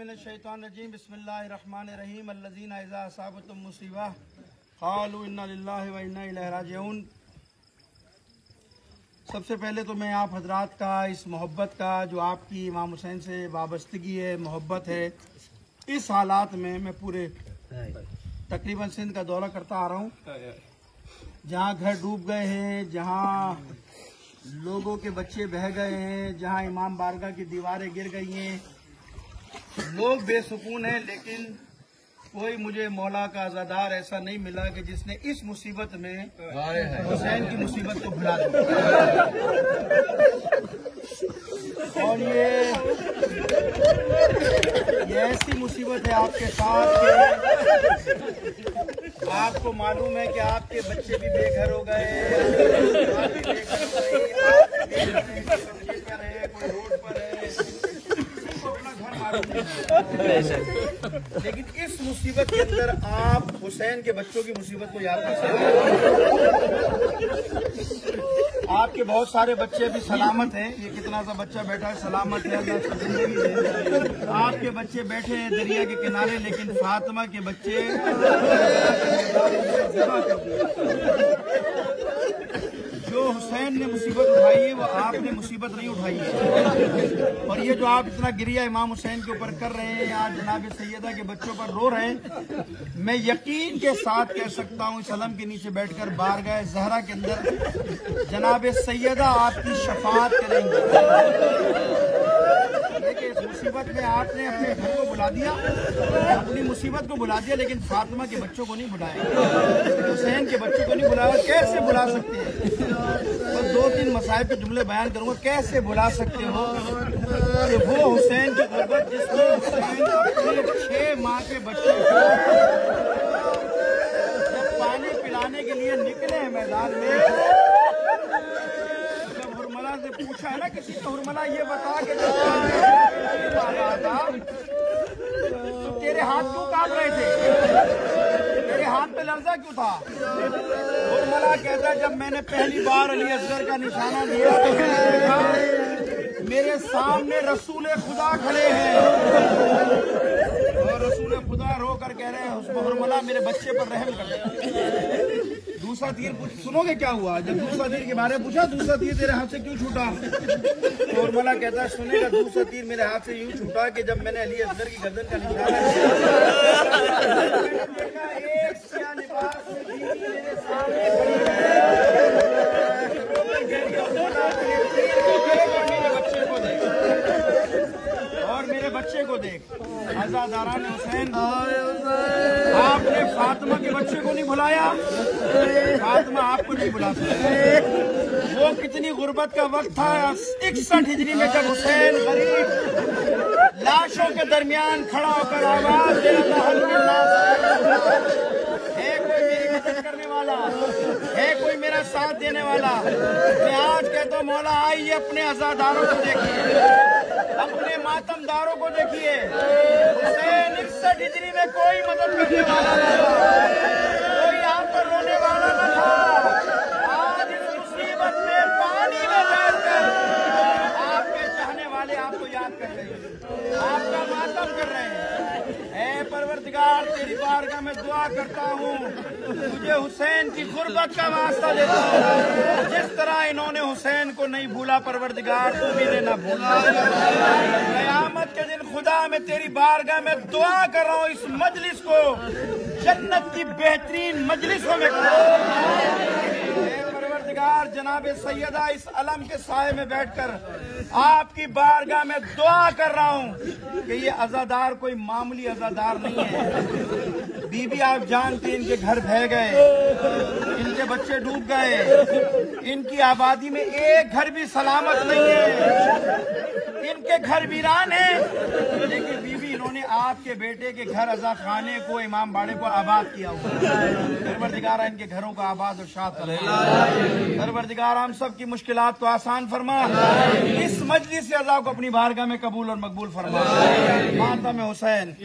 मिनश्शैतानिर्रजीम बिस्मिल्लाहिर्रहमानिर्रहीम अल्लज़ीना इज़ा असाबतहुम मुसीबा क़ालू इन्ना लिल्लाहि व इन्ना इलैहि राजिऊन। सबसे पहले तो मैं आप हजरात का इस मोहब्बत का जो आपकी इमाम हुसैन से वाबस्तगी है, मोहब्बत है, इस हालात में मैं पूरे तकरीबन सिंध का दौरा करता आ रहा हूँ, जहाँ घर डूब गए हैं, जहाँ लोगों के बच्चे बह गए हैं, जहाँ इमाम बारगाह की दीवारें गिर गई हैं, लोग बेसुकून हैं, लेकिन कोई मुझे मौला का अज़ादार ऐसा नहीं मिला कि जिसने इस मुसीबत में हुसैन की मुसीबत को भुला दिया। और ये ऐसी मुसीबत है आपके साथ कि आपको मालूम है कि आपके बच्चे भी बेघर हो गए, आप भी बेघर हो गई, बच्चे पर है, कोई रोड पर है, किसी को अपना घर मालूम नहीं। लेकिन इस मुसीबत के अंदर आप हुसैन के बच्चों की मुसीबत को याद कर सकते हैं। आपके बहुत सारे बच्चे भी सलामत हैं, ये कितना सा बच्चा बैठा है सलामत है, अल्लाह उसको जिंदगी दे। आपके बच्चे बैठे हैं दरिया के किनारे, लेकिन फातिमा के बच्चे जो हुसैन ने मुसीबत उठाई है वो आपने मुसीबत नहीं उठाई है। और ये जो आप इतना गिरिया इमाम हुसैन के ऊपर कर रहे हैं, आज जनाब सैयदा के बच्चों पर रो रहे हैं, मैं यकीन के साथ कह सकता हूँ इस अलम के नीचे बैठकर बारगाह ज़हरा के अंदर जनाब सैयदा आपकी शफाअत करेंगे। देखिए इस मुसीबत में आपने अपने घर को बुला दिया, अपनी मुसीबत को बुला दिया, लेकिन फातिमा के बच्चों को नहीं बुलाया, हुसैन के बच्चों को नहीं बुलाया। कैसे बुला सकते हैं? बस दो तीन मसाइब के जुमले बयान करूंगा। कैसे बुला सकते हो कि वो हुसैन की गुर्बत जिसमें हुसैन अपने 6 माह के बच्चे को जब पानी पिलाने के लिए निकले हैं मैदान में, जब हुरमला से पूछा है ना किसी को, हुरमला ये बता के तो तेरे हाथ क्यों कांप रहे थे, तेरे हाथ पे लर्जा क्यों था? हुरमला कहता जब मैंने पहली बार अली असगर का निशाना दिया तो मैंने देखा मेरे सामने रसूल खुदा खड़े हैं, और रसूल खुदा रो कर कह रहे हैं हुरमला मेरे बच्चे पर रहम कर दे। दूसरा तीर सुनोगे क्या हुआ? जब दूसरा तीर के बारे में पूछा, दूसरा तीर तेरे हाथ से क्यों छूटा? तो हुरमला कहता है सुनेगा, दूसरा तीर मेरे हाथ से यूं छूटा कि जब मैंने अली असगर की गर्दन का निशाना देखा, एक सियाह लिबास में बीवी मेरे सामने खड़ी है, और मेरे बच्चे को देख। अज़ादारान हुसैन, आपने फातिमा के बच्चे को नहीं बुलाया, फातिमा आपको नहीं बुला सकती। वो कितनी गुर्बत का वक्त था 61 हिजरी में, जब हुसैन गरीब लाशों के दरमियान खड़ा होकर आवाज दे रहा था है कोई मेरी मदद करने वाला, है कोई मेरा साथ देने वाला। मैं आज कहता हूँ मौला आइए अपने अज़ादारों को देखिए, अपने मातमदारों को देखिए। हुसैन 61 हिजरी में कोई मदद करने वाला न था, कोई आप पर रोने वाला न था। आज इस मुसीबत में पानी में बैठकर आपके चाहने वाले आपको याद कर रहे हैं, आपका मातम कर रहे हैं। ऐ परवरदिगार तेरी बारगाह में दुआ करता हूँ, तुझे हुसैन की गुर्बत का वास्ता देता हूँ। जिस तरह इन्होंने हुसैन को नहीं भूला परवरदिगार तू भी न भूलना। क़यामत के दिन खुदा मैं तेरी बारगाह में दुआ कर रहा हूँ इस मजलिस को जन्नत की बेहतरीन मजलिसों में परवरदिगार जनाब सैयदा इस अलम के साए में बैठकर आपकी बारगाह में दुआ कर रहा हूँ कि ये अज़ादार कोई मामूली अज़ादार नहीं है। बीबी आप जानते इनके घर बह गए, इनके बच्चे डूब गए, इनकी आबादी में एक घर भी सलामत नहीं है, इनके घर वीरान है, लेकिन बीबी इन्होंने आपके बेटे के घर अज़ा खाने को, इमाम बाड़े को आबाद किया हुआ। परवरदिगार इनके घरों को आबाद और शाद फरमा। परवरदिगार हम सब की मुश्किलात को आसान फरमा, इस मजलिस से अज़ा को अपनी बारगाह में कबूल और मकबूल फरमा। मातम हुसैन।